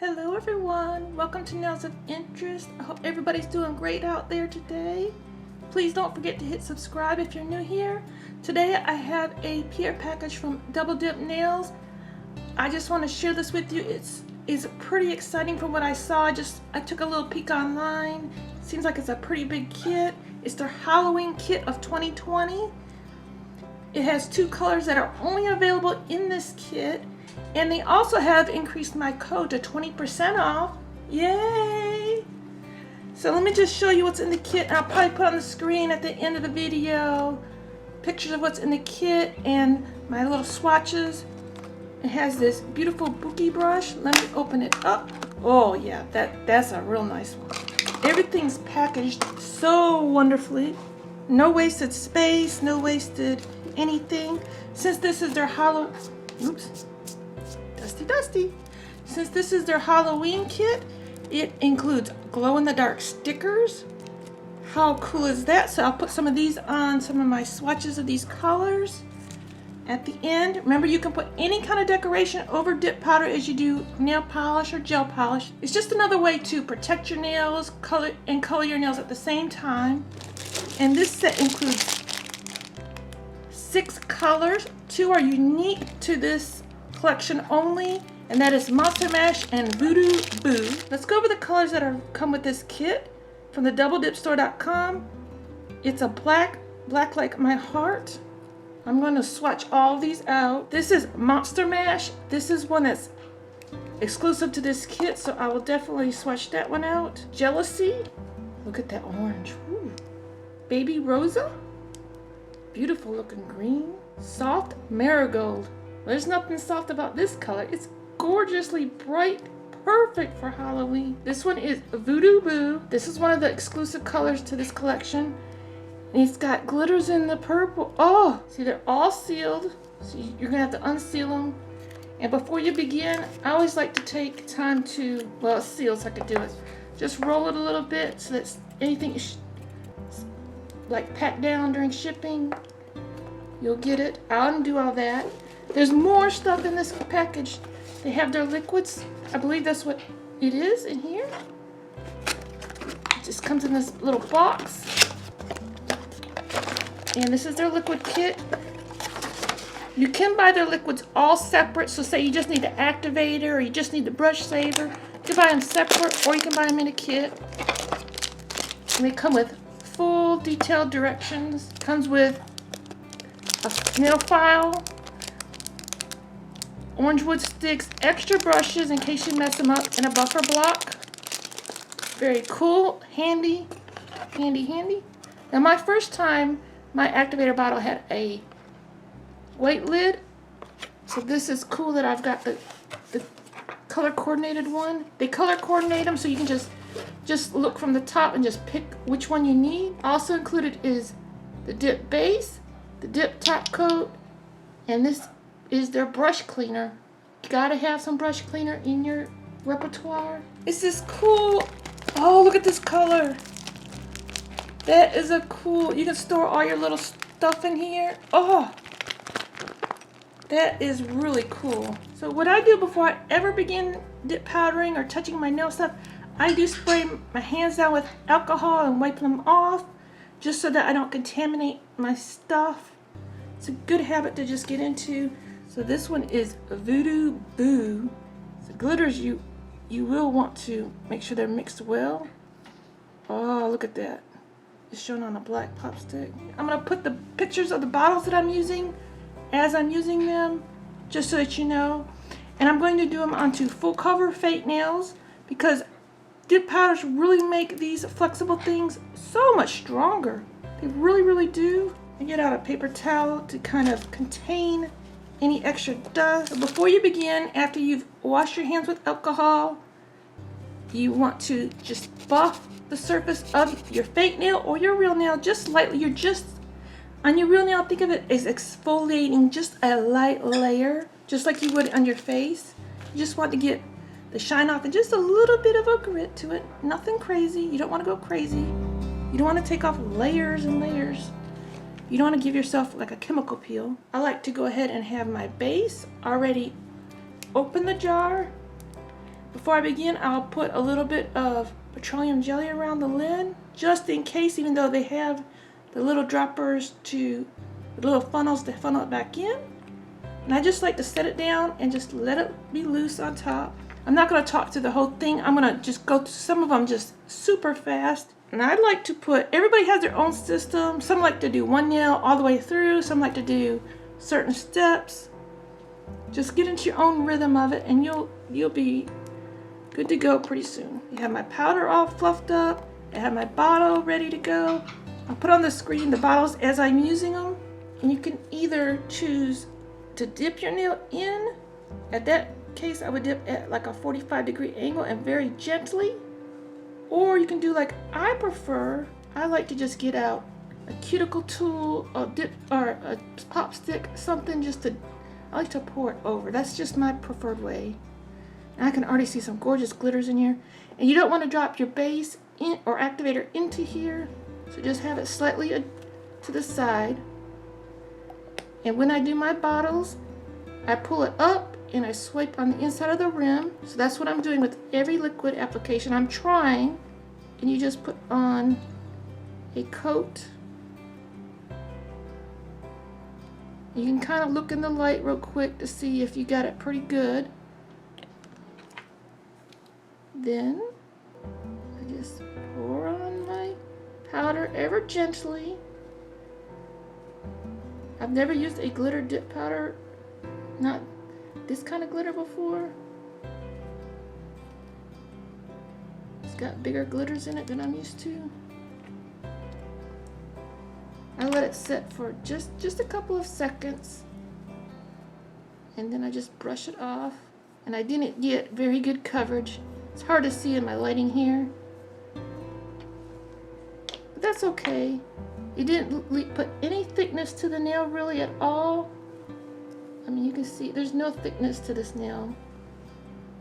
Hello everyone, welcome to Nails of Interest. I hope everybody's doing great out there today. Please don't forget to hit subscribe if you're new here. Today I have a PR package from Double Dip Nails. I just want to share this with you. It's pretty exciting from what I saw. I took a little peek online. Seems like it's a pretty big kit. It's their Halloween kit of 2020. It has two colors that are only available in this kit. And they also have increased my code to 20% off. Yay! So let me just show you what's in the kit. And I'll probably put on the screen at the end of the video pictures of what's in the kit and my little swatches. It has this beautiful bookie brush. Let me open it up. Oh yeah, that's a real nice one. Everything's packaged so wonderfully. No wasted space, no wasted anything. Since this is their Dusty. Since this is their Halloween kit, it includes glow-in-the-dark stickers. How cool is that? So I'll put some of these on some of my swatches of these colors. At the end, remember you can put any kind of decoration over dip powder as you do nail polish or gel polish. It's just another way to protect your nails, color your nails at the same time. And this set includes 6 colors. 2 are unique to this collection only, and that is Monster Mash and Voodoo Boo. Let's go over the colors that come with this kit from the doubledipstore.com. It's a black like my heart. I'm going to swatch all of these out. This is Monster Mash. This is one that's exclusive to this kit, so I will definitely swatch that one out. Jealousy. Look at that orange. Ooh. Baby Rosa. Beautiful looking green. Soft Marigold. There's nothing soft about this color. It's gorgeously bright, perfect for Halloween. This one is Voodoo Boo. This is one of the exclusive colors to this collection. And it's got glitters in the purple. Oh, see, they're all sealed. So you're gonna have to unseal them. And before you begin, I always like to take time to, well, it's sealed so I could do it. Just roll it a little bit so that anything is like packed down during shipping, you'll get it. I'll undo all that. There's more stuff in this package. They have their liquids. I believe that's what it is in here. It just comes in this little box. And this is their liquid kit. You can buy their liquids all separate. So say you just need the activator or you just need the brush saver. You can buy them separate or you can buy them in a kit. And they come with full detailed directions. Comes with a nail file, orange wood sticks, extra brushes in case you mess them up, and a buffer block. Very cool, handy. Now my first time, my activator bottle had a white lid. So this is cool that I've got the color coordinated one. They color coordinate them so you can just look from the top and just pick which one you need. Also included is the dip base, the dip top coat, and this is their brush cleaner. You gotta have some brush cleaner in your repertoire. This is cool. Oh, look at this color. That is a cool, you can store all your little stuff in here. Oh, that is really cool. So what I do before I ever begin dip powdering or touching my nail stuff, I do spray my hands down with alcohol and wipe them off just so that I don't contaminate my stuff. It's a good habit to just get into. So this one is Voodoo Boo. The glitters you will want to make sure they're mixed well. Oh, look at that. It's shown on a black pop stick. I'm gonna put the pictures of the bottles that I'm using as I'm using them, just so that you know. And I'm going to do them onto full cover fake nails because dip powders really make these flexible things so much stronger. They really do. I get out a paper towel to kind of contain any extra dust. Before you begin, after you've washed your hands with alcohol, you want to just buff the surface of your fake nail or your real nail just lightly. You're just, on your real nail, think of it as exfoliating just a light layer, just like you would on your face. You just want to get the shine off and just a little bit of a grit to it. Nothing crazy. You don't want to go crazy. You don't want to take off layers and layers. You don't want to give yourself like a chemical peel. I like to go ahead and have my base already open the jar, Before I begin, I'll put a little bit of petroleum jelly around the lid, just in case, even though they have the little droppers the little funnels to funnel it back in. And I just like to set it down and just let it be loose on top. I'm not going to talk through the whole thing. I'm going to just go through some of them just super fast. And I'd like to everybody has their own system. Some like to do one nail all the way through. Some like to do certain steps. Just get into your own rhythm of it and you'll be good to go pretty soon. You have my powder all fluffed up. I have my bottle ready to go. I'll put on the screen the bottles as I'm using them. And you can either choose to dip your nail in. At that case, I would dip at like a 45-degree angle and very gently. Or you can do like I prefer. I like to just get out a cuticle tool, a dip, or a pop stick, something I like to pour it over. That's just my preferred way. And I can already see some gorgeous glitters in here. And you don't want to drop your base or activator into here. So just have it slightly to the side. And when I do my bottles, I pull it up and I swipe on the inside of the rim. So that's what I'm doing with every liquid application. I'm trying, and you just put on a coat. You can kind of look in the light real quick to see if you got it pretty good. Then I just pour on my powder ever gently. I've never used a glitter dip powder, not this kind of glitter before. It's got bigger glitters in it than I'm used to. I let it set for just a couple of seconds, and then I just brush it off. And I didn't get very good coverage. It's hard to see in my lighting here, but that's okay. You didn't put any thickness to the nail really at all. I mean, you can see there's no thickness to this nail.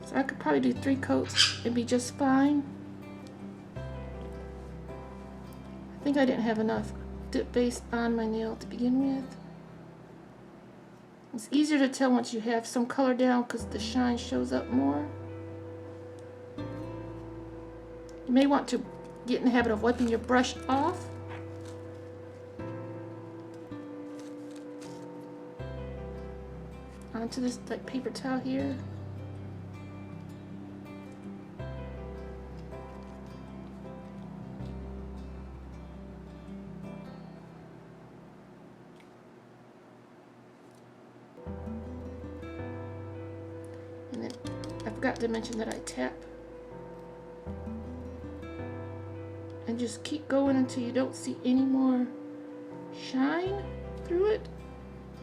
So I could probably do 3 coats and be just fine. I think I didn't have enough dip base on my nail to begin with. It's easier to tell once you have some color down because the shine shows up more. You may want to get in the habit of wiping your brush off. Onto this like paper towel here. And then I forgot to mention that I tap and just keep going until you don't see any more shine through it.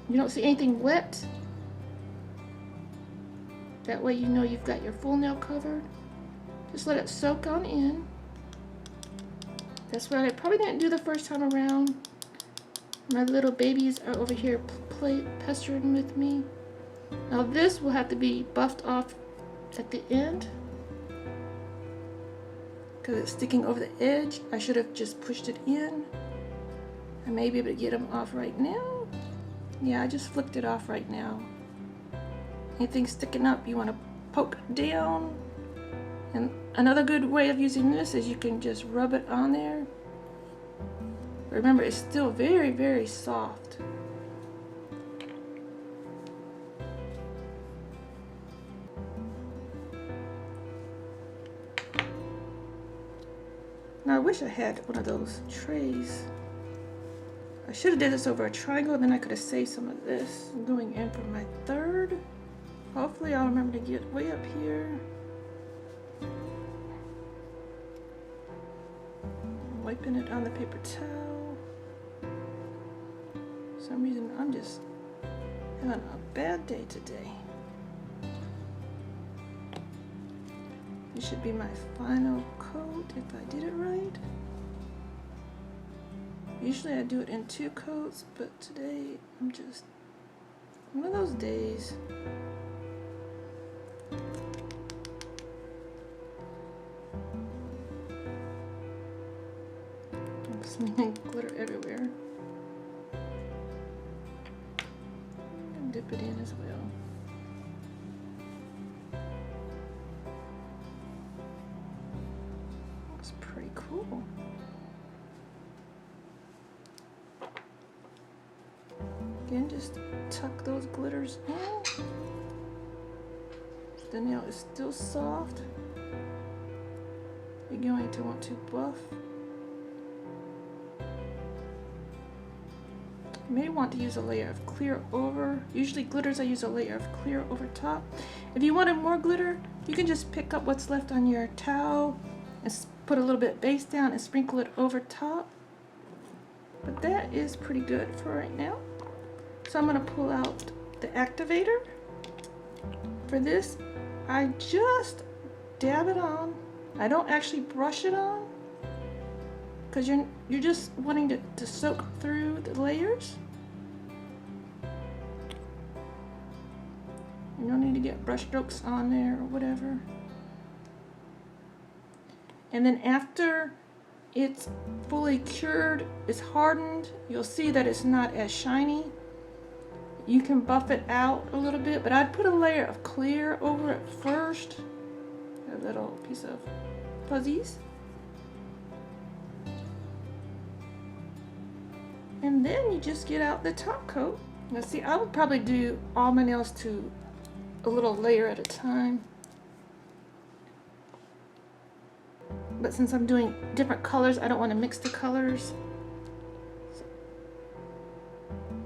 You don't see anything wet. That way you know you've got your full nail covered. Just let it soak on in. That's what I probably didn't do the first time around. My little babies are over here pestering with me. Now this will have to be buffed off at the end because it's sticking over the edge. I should have just pushed it in. I may be able to get them off right now. Yeah, I just flicked it off right now. Anything sticking up, you want to poke down. And another good way of using this is you can just rub it on there. Remember, it's still very, very soft. Now I wish I had one of those trays. I should have did this over a triangle, then I could have saved some of this. I'm going in for my third. Hopefully I'll remember to get way up here. I'm wiping it on the paper towel. For some reason I'm just having a bad day today. This should be my final coat if I did it right. Usually I do it in 2 coats, but today I'm just one of those days. I'm smearing glitter everywhere. And dip it in as well. It's pretty cool. Again, just tuck those glitters in. The nail is still soft. You're going to want to buff. You may want to use a layer of clear over. Usually glitters, I use a layer of clear over top. If you wanted more glitter, you can just pick up what's left on your towel and put a little bit base down and sprinkle it over top. But that is pretty good for right now. So I'm going to pull out the activator. For this, I just dab it on. I don't actually brush it on because you're just wanting to soak through the layers. You don't need to get brush strokes on there or whatever. And then after it's fully cured, it's hardened, you'll see that it's not as shiny. You can buff it out a little bit, but I'd put a layer of clear over it first. A little piece of fuzzies. And then you just get out the top coat. Now see, I would probably do all my nails to a little layer at a time. But since I'm doing different colors, I don't want to mix the colors.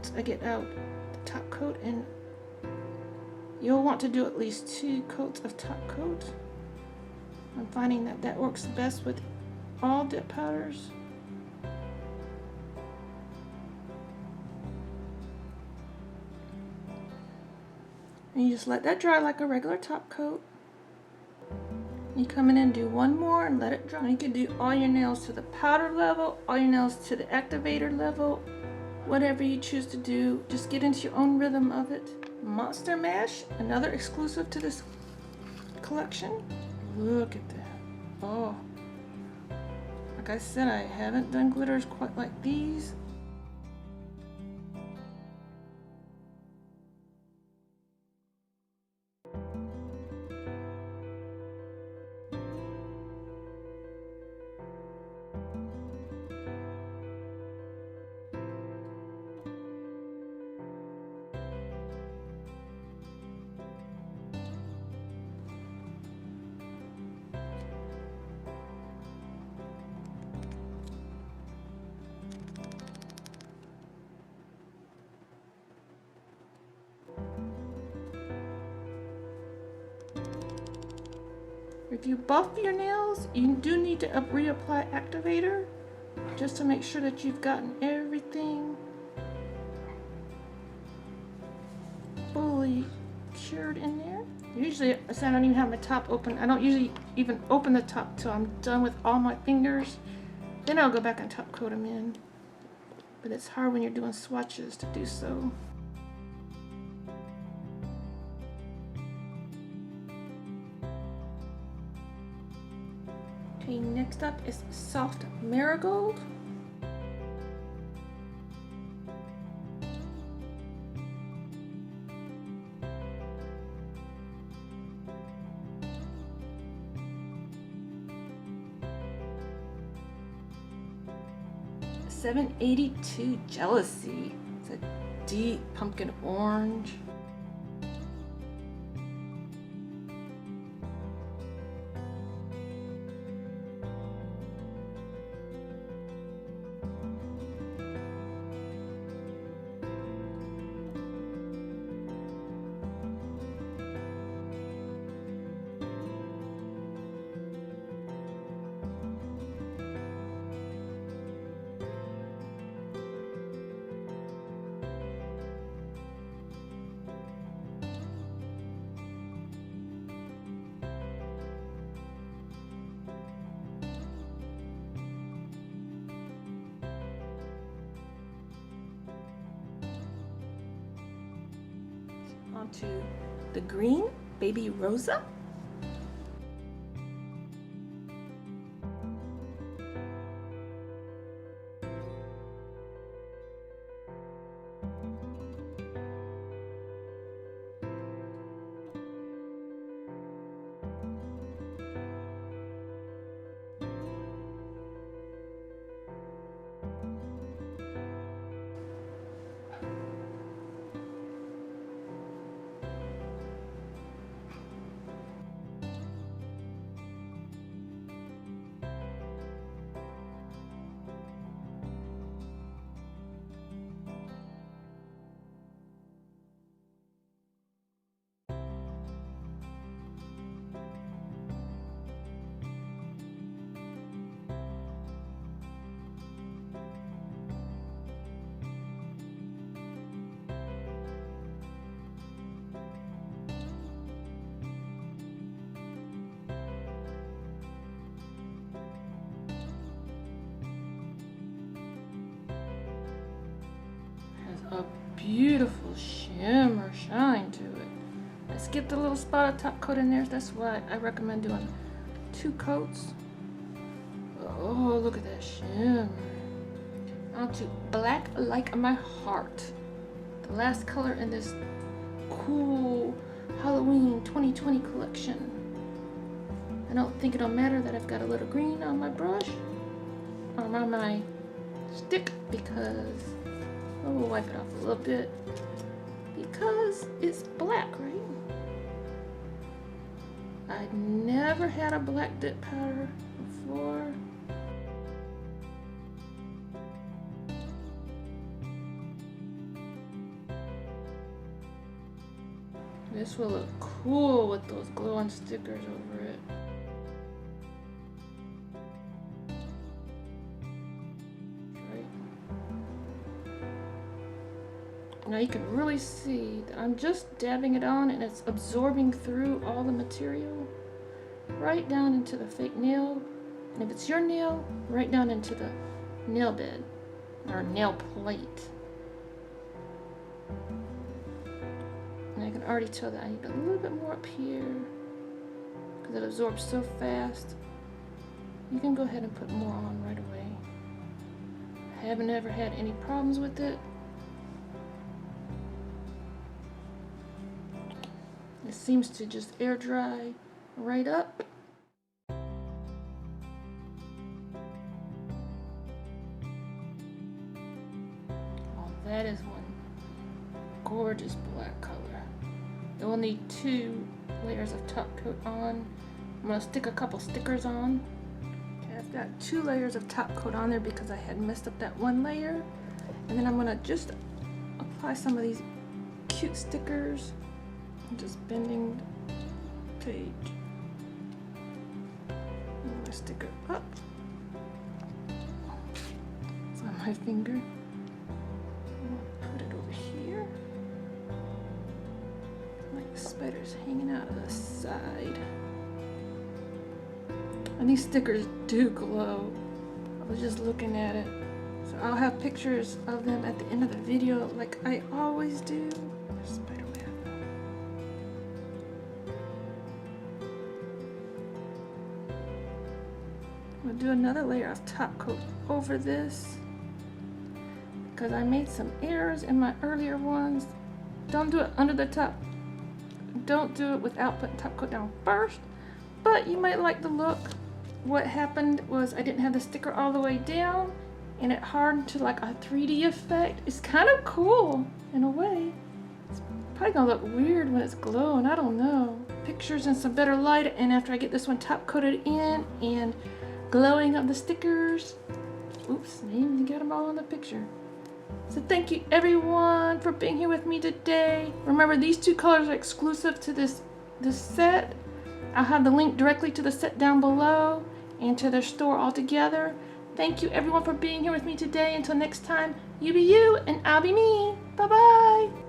So I get out the top coat, and you'll want to do at least 2 coats of top coat. I'm finding that that works best with all dip powders. And you just let that dry like a regular top coat. You come in and do one more and let it dry. You can do all your nails to the powder level, all your nails to the activator level, whatever you choose to do. Just get into your own rhythm of it. Monster Mash, another exclusive to this collection. Look at that. Oh, like I said, I haven't done glitters quite like these. If you buff your nails, you do need to reapply activator just to make sure that you've gotten everything fully cured in there. Usually, I don't even have my top open. I don't usually even open the top till I'm done with all my fingers. Then I'll go back and top coat them in. But it's hard when you're doing swatches to do so. Okay, next up is Soft Marigold. $7.82 Jealousy. It's a deep pumpkin orange. Onto the green Baby Rosa. beautiful shimmer shine to it. I skipped a little spot of top coat in there. That's why I recommend doing 2 coats. Oh, look at that shimmer. Onto Black Like My Heart. The last color in this cool Halloween 2020 collection. I don't think it'll matter that I've got a little green on my brush or on my stick because we'll wipe it off a little bit because it's black, right? I'd never had a black dip powder before. This will look cool with those glowing stickers over it. Now you can really see that I'm just dabbing it on and it's absorbing through all the material right down into the fake nail. And if it's your nail, right down into the nail bed or nail plate. And I can already tell that I need a little bit more up here because it absorbs so fast. You can go ahead and put more on right away. I haven't ever had any problems with it. It seems to just air dry right up. Oh, that is one gorgeous black color. You'll need 2 layers of top coat on. I'm going to stick a couple stickers on. Okay, I've got 2 layers of top coat on there because I had messed up that 1 layer. And then I'm going to just apply some of these cute stickers. I'm just bending the page. I'm going to stick it up. It's on my finger. I'm going to put it over here. Like spiders hanging out of the side. And these stickers do glow. I was just looking at it. So I'll have pictures of them at the end of the video like I always do. Spider web. I'm going to do another layer of top coat over this because I made some errors in my earlier ones. Don't do it under the top. Don't do it without putting top coat down first, but you might like the look. What happened was I didn't have the sticker all the way down and it hardened to like a 3D effect. It's kind of cool in a way. It's probably gonna look weird when it's glowing, I don't know. Pictures in some better light, and after I get this one top coated in and glowing of the stickers. Oops, I didn't even get them all in the picture. So thank you everyone for being here with me today. Remember, these 2 colors are exclusive to this set. I'll have the link directly to the set down below and to their store altogether. Thank you everyone for being here with me today. Until next time, you be you and I'll be me. Bye bye.